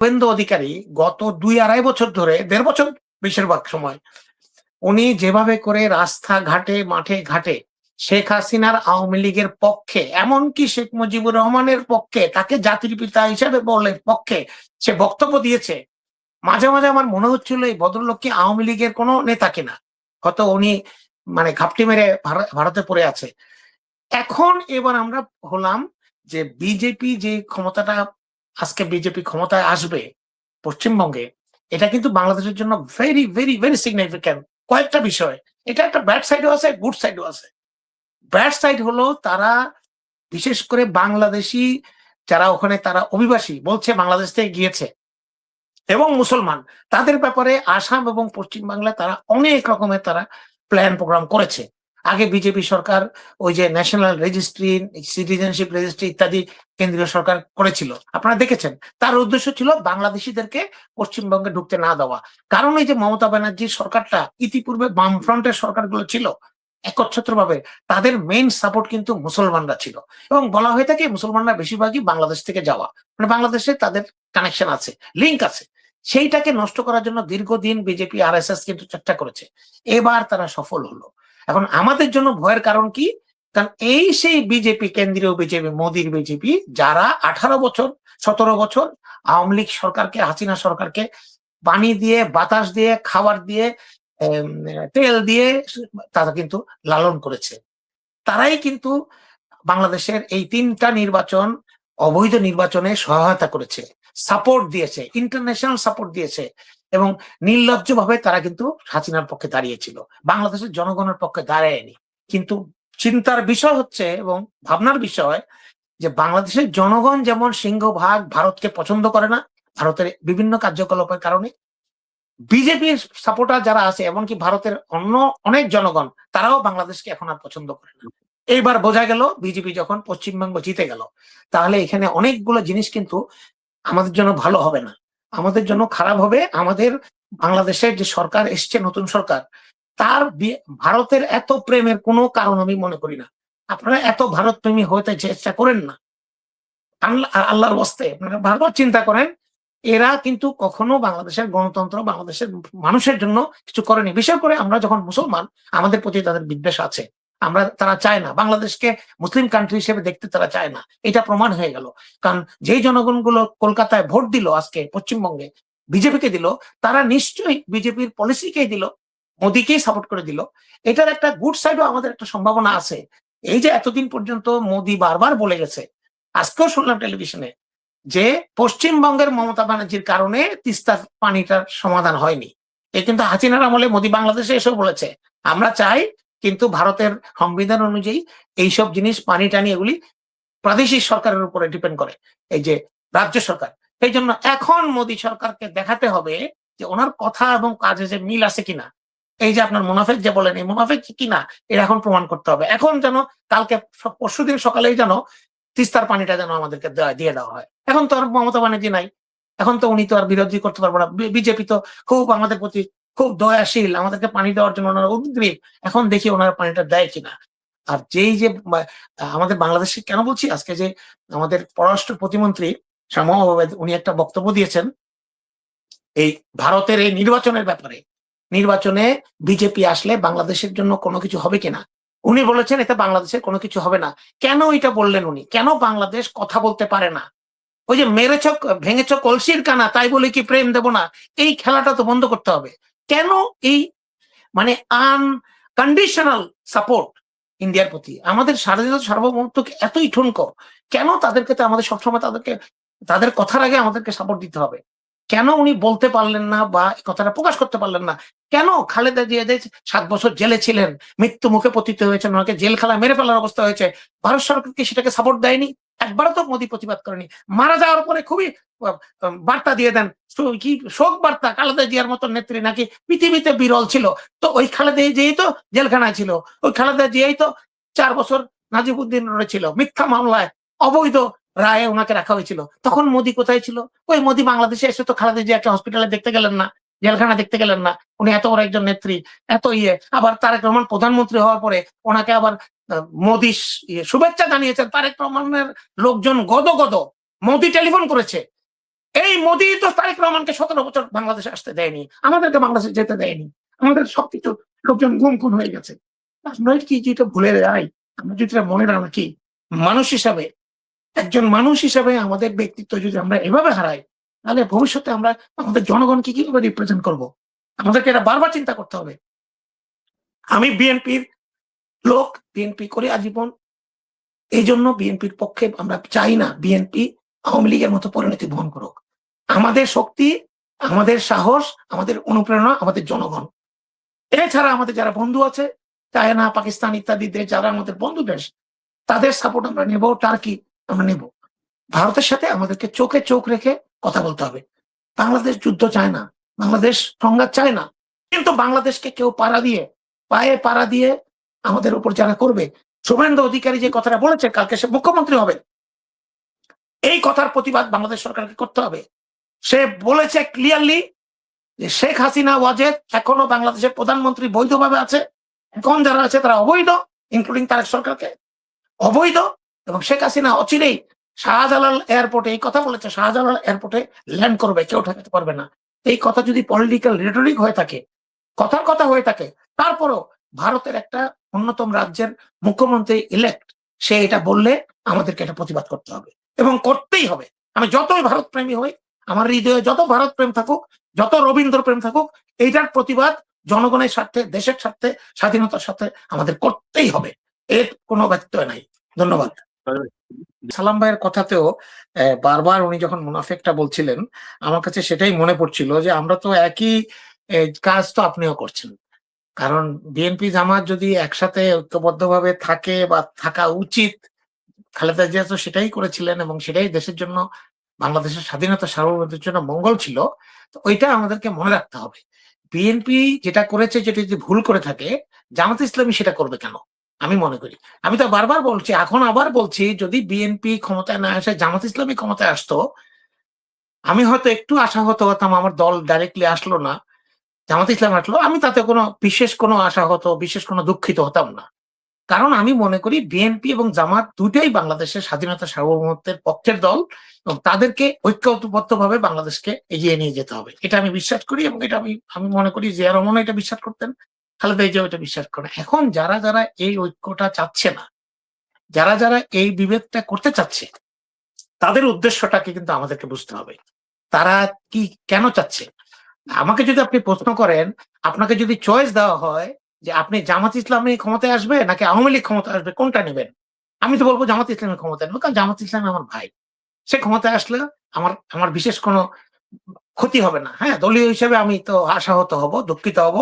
শুভেন্দু অধিকারী গত ২-২.৫ বছর ধরে, ১.৫ বছর বেশিরভাগ সময়, উনি যেভাবে করে রাস্তাঘাটে, মাঠে ঘাটে শেখ হাসিনার আওয়ামী লীগের পক্ষে, এমনকি শেখ মুজিবুর রহমানের পক্ষে, তাকে জাতির পিতা হিসেবে বলে পক্ষে সে বক্তব্য দিয়েছে। মাঝে, মাঝে আমার মনে হচ্ছিল এই ভদ্রলোক কি আওয়ামী লীগের কোনো নেতা কিনা। হয়তো উনি মানে ঘাপটি মেরে ভারতে পড়ে আছে। এখন এবার আমরা হলাম যে বিজেপি যে ক্ষমতাটা, আজকে বিজেপি ক্ষমতায় আসবে পশ্চিমবঙ্গে, এটা কিন্তু বাংলাদেশের জন্য ভেরি, ভেরি, ভেরি সিগনিফিক্যান্ট কয়েকটা বিষয়। এটা একটা ব্যাড সাইডও আছে, গুড সাইডও আছে। ব্যাড সাইড হলো তারা বিশেষ করে বাংলাদেশী যারা ওখানে তারা অভিবাসী বলছে বাংলাদেশ থেকে গিয়েছে এবং মুসলমান, তাদের ব্যাপারে আসাম এবং পশ্চিম বাংলায় তারা অনেক রকমের তারা প্ল্যান প্রোগ্রাম করেছে। আগে বিজেপি সরকার ওই যে ন্যাশনাল রেজিস্ট্রি, সিটিজেনশিপ রেজিস্ট্রি ইত্যাদি কেন্দ্রীয় সরকার করেছিল, আপনারা দেখেছেন। তার উদ্দেশ্য ছিল বাংলাদেশিদেরকে পশ্চিমবঙ্গে ঢুকতে না দেওয়া। কারণ এই যে মমতা ব্যানার্জির সরকারটা, ইতিপূর্বে বামফ্রন্টের সরকারগুলো ছিল একচ্ছত্রভাবে, তাদের মেইন সাপোর্ট কিন্তু মুসলমানরা ছিল এবং বলা হয়ে থাকে মুসলমানরা বেশিরভাগই বাংলাদেশ থেকে যাওয়া, মানে বাংলাদেশে তাদের কানেকশন আছে, লিঙ্ক আছে। সেইটাকে নষ্ট করার জন্য দীর্ঘদিন বিজেপি আরএসএস কিন্তু চেষ্টা করেছে। এবার তারা সফল হলো। এখন আমাদের জন্য ভয়ের কারণ কি? কারণ এই সেই বিজেপি, কেন্দ্রীয় বিজেপি, মোদির বিজেপি, যারা 18 বছর 17 বছর আওয়ামী লীগ সরকারকে, হাসিনা সরকারকে পানি দিয়ে, বাতাস দিয়ে, খাবার দিয়ে, তেল দিয়ে তারা কিন্তু লালন করেছে। তারাই কিন্তু বাংলাদেশের এই ৩টা নির্বাচন অবৈধ নির্বাচনে সহায়তা করেছে, সাপোর্ট দিয়েছে, ইন্টারন্যাশনাল সাপোর্ট দিয়েছে এবং নির্লজ্জভাবে তারা কিন্তু হাসিনার পক্ষে দাঁড়িয়েছিল, বাংলাদেশের জনগণের পক্ষে দাঁড়ায়নি। কিন্তু চিন্তার বিষয় হচ্ছে এবং ভাবনার বিষয় যে বাংলাদেশের জনগণ যেমন সিংহভাগ ভারতকে পছন্দ করে না, ভারতের বিভিন্ন কার্যকলাপের কারণে, বিজেপির সাপোর্টার যারা আছে এমনকি ভারতের অন্য অনেক জনগণ, তারাও বাংলাদেশকে এখন আর পছন্দ করে না। এইবার বোঝা গেল বিজেপি যখন পশ্চিমবঙ্গ জিতে গেল, তাহলে এখানে অনেকগুলো জিনিস কিন্তু আমাদের জন্য ভালো হবে না, আমাদের জন্য খারাপ হবে। আমাদের বাংলাদেশের যে সরকার এসছে, নতুন সরকার, তার ভারতের এত প্রেমের কোনো কারণ আমি মনে করি না। আপনারা এত ভারত প্রেমী হতে চেষ্টা করেন না, আল্লাহর ওয়াস্তে আপনারা বারবার চিন্তা করেন। এরা কিন্তু কখনো বাংলাদেশের গণতন্ত্র, বাংলাদেশের মানুষের জন্য কিছু করেনি। বিশেষ করে আমরা যখন মুসলমান, আমাদের প্রতি তাদের বিদ্বেষ আছে। তারা চায় না বাংলাদেশকে মুসলিম কান্ট্রি হিসেবে দেখতে, তারা চায় না। এটা প্রমাণ হয়ে গেল। কারণ যেই জনগণগুলো কলকাতায় ভোট দিল, আজকে পশ্চিমবঙ্গে বিজেপিকে দিল, তারা নিশ্চয়ই বিজেপির পলিসিকেই দিল, মোদীকেই সাপোর্ট করে দিল। এটার একটা গুড সাইডও আমাদের একটা সম্ভাবনা আছে। এই যে এতদিন পর্যন্ত মোদী বারবার বলে গেছে, আজকেও শুনলাম টেলিভিশনে, যে পশ্চিমবঙ্গের মমতা ব্যানার্জির কারণে তিস্তার পানিটার সমাধান হয়নি। এ কিন্তু হাসিনার আমলে মোদী বাংলাদেশে এসেও বলেছে আমরা চাই, কিন্তু ভারতের সংবিধান অনুযায়ী এইসব জিনিস, পানি টানি, এগুলি প্রাদেশিক সরকারের উপরে ডিপেন্ড করে, এই যে রাজ্য সরকার। এই জন্য এখন মোদী সরকারকে দেখাতে হবে যে ওনার কথা এবং কাজে যে মিল আছে কিনা। এই যে আপনার মুনাফেক যে বলেন, এই মুনাফেক কিনা এটা এখন প্রমাণ করতে হবে। এখন যেন কালকে পরশুদিন সকালেই যেন তিস্তার পানিটা যেন আমাদেরকে দিয়ে দেওয়া হয়। এখন তো আর মমতা ব্যানার্জি নাই, এখন তো উনি তো আর বিরোধী করতে পারবো না। বিজেপি তো খুব আমাদের প্রতি খুব দয়াশীল, আমাদেরকে পানি দেওয়ার জন্য ওনারা উদ্গ্রীব। এখন দেখি ওনারা পানিটা দেয় কিনা। আর যেই যে আমাদের বাংলাদেশে কেন বলছি, আজকে যে আমাদের পররাষ্ট্র প্রতিমন্ত্রী শামা ওবায়দ, উনি একটা বক্তব্য দিয়েছেন এই ভারতের এই নির্বাচনের ব্যাপারে, নির্বাচনে বিজেপি আসলে বাংলাদেশের জন্য কোনো কিছু হবে কিনা। উনি বলেছেন এতে বাংলাদেশের কোনো কিছু হবে না। কেন এটা বললেন উনি? কেন বাংলাদেশ কথা বলতে পারে না? ওই যে মেরেছ ভেঙেছ কলসির কানা, তাই বলে কি প্রেম দেব না, এই খেলাটা তো বন্ধ করতে হবে। কেন এই মানে আনকন্ডিশনাল সাপোর্ট ইন্ডিয়ার প্রতি, আমাদের স্বাধীনতা সার্বভৌমত্ব এতই ঠুনকো, কেন তাদেরকে তো আমাদের সবসময় তাদের কথার আগে আমাদেরকে সাপোর্ট দিতে হবে? কেন উনি বলতে পারলেন না বা কথাটা প্রকাশ করতে পারলেন না? কেন খালেদা জিয়া 7 বছর জেলে ছিলেন, মৃত্যু মুখে পতিত হয়েছেন, ওনাকে জেল খালা মেরে ফেলার অবস্থা হয়েছে, ভারত সরকারকে সেটাকে সাপোর্ট দেয়নি? একবারও তো মোদী প্রতিবাদ করেনি। মারা যাওয়ার পরে খুবই বার্তা দিয়ে দেন, কি শোক বার্তা, খালেদা জিয়ার মতন নেত্রী নাকি পৃথিবীতে বিরল ছিল। তো ওই খালেদা জিয়াই তো জেলখানায় ছিল, ওই খালেদা জিয়াই তো 4 বছর নাজিবউদ্দিন ছিল মিথ্যা মামলায়, অবৈধ রায়ে ওনাকে রাখা হয়েছিল। তখন মোদী কোথায় ছিল? ওই মোদী বাংলাদেশে এসে তো খালেদা জিয়া একটা হসপিটালে দেখতে গেলেন না, জেলখানা দেখতে গেলেন না। উনি এত বড় একজন নেত্রী, এত আবার তারেক রহমান প্রধানমন্ত্রী হওয়ার পরে ওনাকে আবার মোদী শুভেচ্ছা জানিয়েছেন। তারেক রহমানের লোকজন গদ গদ, মোদী টেলিফোন করেছে, এই মোদি তো তারেক রহমানকে 17 বছর বাংলাদেশে আসতে দেয়নি, আমাদেরকে বাংলাদেশে যেতে দেয়নি, আমাদের সবকিছু লোকজন গুম খুন হয়ে গেছে। আমরা কি যেটা ভুলে যাই, আমরা যদি মনে রাখি মানুষ হিসাবে, একজন মানুষ হিসাবে আমাদের ব্যক্তিত্ব যদি আমরা এভাবে হারাই, তাহলে ভবিষ্যতে আমরা আমাদের জনগণকে কিভাবে রিপ্রেজেন্ট করব? আমাদেরকে এটা বারবার চিন্তা করতে হবে। আমি বিএনপির লোক, বিএনপি করে আজীবন। এই জন্য বিএনপির পক্ষে আমরা চাই না বিএনপি আওয়ামী লীগের মতো পরিণতি বহন করুক। আমাদের শক্তি, আমাদের সাহস, আমাদের অনুপ্রেরণা আমাদের জনগণ। এছাড়া আমাদের যারা বন্ধু আছে, চায়না, পাকিস্তান ইত্যাদি দেশ যারা আমাদের বন্ধু দেশ, তাদের সাপোর্ট আমরা নেব, টার্কি আমরা নেব। ভারতের সাথে আমাদেরকে চোখে চোখ রেখে কথা বলতে হবে। বাংলাদেশ যুদ্ধ চায় না, বাংলাদেশ সংঘাত চায় না, কিন্তু বাংলাদেশকে কেউ পায়ে পাড়া দিয়ে আমাদের উপর যারা করবে, শুভেন্দু অধিকারী যে কথাটা বলেছে কালকে সে মুখ্যমন্ত্রী হবে, এই কথার প্রতিবাদ বাংলাদেশ সরকারকে করতে হবে। সে বলেছে ক্লিয়ারলি যে শেখ হাসিনা ওয়াজেদ এখনো বাংলাদেশের প্রধানমন্ত্রী বৈধভাবে আছে, এখন যারা আছে তারা অবৈধ, ইনক্লুডিং তারেক সরকারকে অবৈধ, এবং শেখ হাসিনা অচিরেই শাহজালাল এয়ারপোর্টে এই কথা বলেছে, শাহজালাল এয়ারপোর্টে ল্যান্ড করবে, কেউ ঠেকাতে পারবে না। এই কথা যদি পলিটিক্যাল রেটরিক হয়ে থাকে, কথার কথা হয়ে থাকে, তারপরও ভারতের একটা অন্যতম রাজ্যের মুখ্যমন্ত্রী ইলেক্ট সে এটা বললে আমাদেরকে এটা প্রতিবাদ করতে হবে এবং করতেই হবে। আমি যতই ভারত প্রেমী হই, আমার হৃদয়ে যত ভারত প্রেম থাকুক, যত রবীন্দ্র প্রেম থাকুক, এইটার প্রতিবাদ জনগণের স্বার্থে, দেশের স্বার্থে, স্বাধীনতার সাথে আমাদের করতেই হবে। এর কোনো ব্যত্যয় নাই। ধন্যবাদ। সালাম ভাইয়ের কথাতেও বারবার উনি যখন মুনাফেকটা বলছিলেন, আমার কাছে সেটাই মনে পড়ছিল যে আমরা তো একই কাজ তো আপনিও করছেন। কারণ বিএনপি জামাত যদি একসাথে ঐক্যবদ্ধভাবে থাকে বা থাকা উচিত, খালেদা জিয়া তো সেটাই করেছিলেন এবং সেটাই দেশের জন্য, বাংলাদেশের স্বাধীনতা সার্বভৌমত্বের জন্য মঙ্গল ছিল। তো ওইটা আমাদেরকে মনে রাখতে হবে। বিএনপি যেটা করেছে, যেটা যদি ভুল করে থাকে, জামাত ইসলামী সেটা করবে কেন? আমি মনে করি, আমি তো বারবার বলছি, এখন আবার বলছি, যদি বিএনপি ক্ষমতায় না আসে, জামাত ইসলামী ক্ষমতায় আসতো, আমি হয়তো একটু আশাহত হতাম। আমার দল ডাইরেক্টলি আসলো না, জামাত ইসলাম আসলো, আমি তাতে বিশেষ কোনো আশাহত, বিশেষ কোনো দুঃখিত হতাম না। কারণ আমি মনে করি বিএনপি এবং জামাত দুটাই বাংলাদেশের স্বাধীনতা সার্বভৌমত্বের পক্ষের দল এবং তাদেরকে ঐক্যবদ্ধভাবে বাংলাদেশকে এগিয়ে নিয়ে যেতে হবে, এটা আমি বিশ্বাস করি। এবং এটা আমি মনে করি জিয়া রহমান এটা বিশ্বাস করতেন, খালেদা জিয়াও এটা বিশ্বাস করে। এখন যারা যারা এই ঐক্যটা চাচ্ছে না, যারা যারা এই বিভেদটা করতে চাচ্ছে, তাদের উদ্দেশ্যটাকে কিন্তু আমাদেরকে বুঝতে হবে। তারা কি কেন চাচ্ছে? আমাকে যদি আপনি প্রশ্ন করেন, আপনাকে যদি চয়েস দেওয়া হয় যে আপনি জামাত ইসলামী ক্ষমতায় আসবে নাকি আওয়ামী লীগ ক্ষমতায় আসবে, কোনটা নেবেন? আমি তো বলবো জামাত ইসলামী ক্ষমতায় নেবো, কারণ জামাত ইসলামী আমার ভাই। সে ক্ষমতায় আসলে আমার আমার বিশেষ কোনো ক্ষতি হবে না। হ্যাঁ, দলীয় হিসেবে আমি তো আশাহত হব, দুঃখিত হব,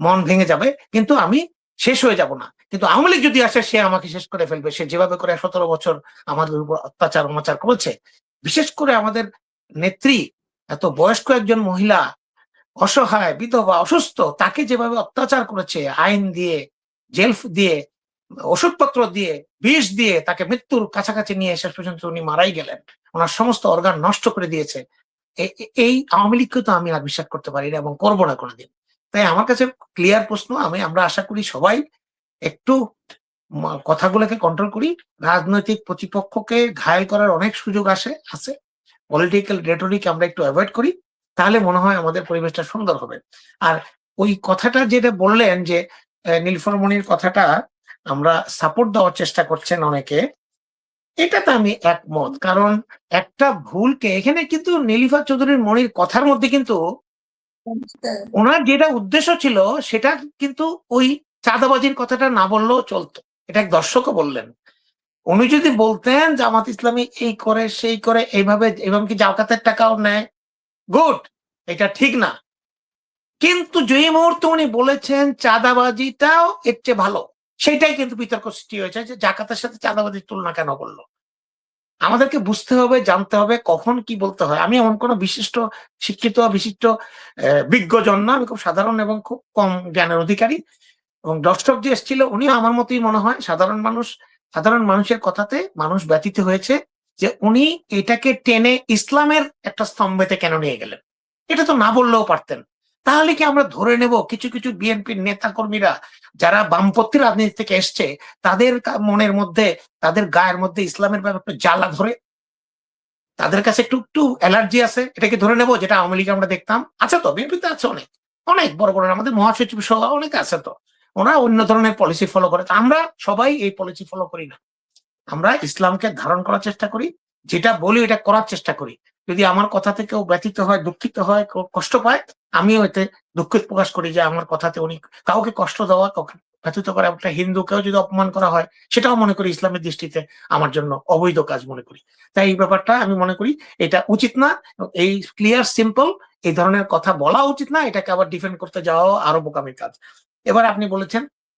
মন ভেঙে যাবে, কিন্তু আমি শেষ হয়ে যাব না। কিন্তু আওয়ামী লীগ যদি আসে, সে আমাকে শেষ করে ফেলবে। সে যেভাবে করে 17 বছর আমাদের উপর অত্যাচার অনাচার করেছে, বিশেষ করে আমাদের নেত্রী, এত বয়স্ক একজন মহিলা, অসহায়, বিধবা, অসুস্থ, তাকে যেভাবে অত্যাচার করেছে, আইন দিয়ে, জেল দিয়ে, ওষুধপত্র দিয়ে, বিষ দিয়ে তাকে মৃত্যুর কাছাকাছি নিয়ে শেষ পর্যন্ত উনি মারাই গেলেন, ওনার সমস্ত অর্গান নষ্ট করে দিয়েছে। এই আওয়ামী লীগকে তো আমি আর বিশ্বাস করতে পারি না এবং করবো না কোনোদিন। তাই আমার কাছে ক্লিয়ার প্রশ্ন, আমরা আশা করি সবাই একটু কথাগুলোকে কন্ট্রোল করি। রাজনৈতিক প্রতিপক্ষকে ঘায়েল করার অনেক সুযোগ আছে, পলিটিক্যাল রেটরিক আমরা একটু অ্যাভয়েড করি, তাহলে মনে হয় আমাদের পরিবেশটা সুন্দর হবে। আর ওই কথাটা যেটা বললেন যে নীলুফার মনির কথাটা আমরা সাপোর্ট দেওয়ার চেষ্টা করছেন অনেকে, এটাতে আমি একমত। কারণ একটা ভুলকে এখানে কিন্তু নীলুফার চৌধুরীর মনির কথার মধ্যে কিন্তু ওনার যেটা উদ্দেশ্য ছিল সেটা কিন্তু ওই চাঁদাবাজির কথাটা না বললেও চলতো, এটা এক দর্শকও বললেন। উনি যদি বলতেন জামাত ইসলামী এই করে সেই করে এইভাবে কি জাকাতের টাকাও নেয়, গুড, এটা ঠিক না। কিন্তু যে মুহূর্তে উনি বলেছেন চাঁদাবাজিটাও এর চেয়ে ভালো, সেটাই কিন্তু বিতর্ক সৃষ্টি হয়েছে যে জাকাতের সাথে চাঁদাবাজির তুলনা কেন করলো। আমাদেরকে বুঝতে হবে, জানতে হবে কখন কি বলতে হয়। আমি এমন কোনো বিশিষ্ট শিক্ষিত বিশিষ্ট বিজ্ঞজন না, আমি খুব সাধারণ এবং খুব কম জ্ঞানের অধিকারী। এবং দর্শক যে এসেছিল উনিও আমার মতোই মনে হয় সাধারণ মানুষ। সাধারণ মানুষের কথাতে মানুষ ব্যথিত হয়েছে যে উনি এটাকে টেনে ইসলামের একটা স্তম্ভেতে কেন নিয়ে গেলেন। এটা তো না বললেও পারতেন। তাহলে কি আমরা ধরে নেব কিছু কিছু বিএনপির নেতা কর্মীরা যারা বামপন্থী রাজনীতি থেকে এসছে, তাদের মনের মধ্যে, তাদের গায়ের মধ্যে ইসলামের ব্যাপারে জ্বালা ধরে? তাদের কাছে একটু একটু অ্যালার্জি আছে, এটাকে ধরে নেবো, যেটা আওয়ামী লীগে আমরা দেখতাম। আছে তো, বিএনপিতে আছে অনেক, অনেক বড় বড় আমাদের মহাসচিব সহ অনেকে আছে তো, ওরা অন্য ধরনের পলিসি ফলো করে। আমরা সবাই এই পলিসি ফলো করি না, আমরা ইসলামকে ধারণ করার চেষ্টা করি, যেটা বলি এটা করার চেষ্টা করি। যদি আমার কথা থেকে কেউ ব্যথিত হয়, দুঃখিত হয়, কষ্ট পায়, আমিও এতে দুঃখ প্রকাশ করি যে আমার কথাতে উনি কাউকে কষ্ট দেওয়া, কাউকে ব্যথিত করা, একটা হিন্দুকেও যদি অপমান করা হয়, সেটাও মনে করি ইসলামের দৃষ্টিতে আমার জন্য অবৈধ কাজ মনে করি। তাই এই ব্যাপারটা আমি মনে করি এটা উচিত না। এই ক্লিয়ার সিম্পল এই ধরনের কথা বলা উচিত না, এটাকে আবার ডিফেন্ড করতে যাওয়া আরো বোকামির কাজ। এবার আপনি বলেছেন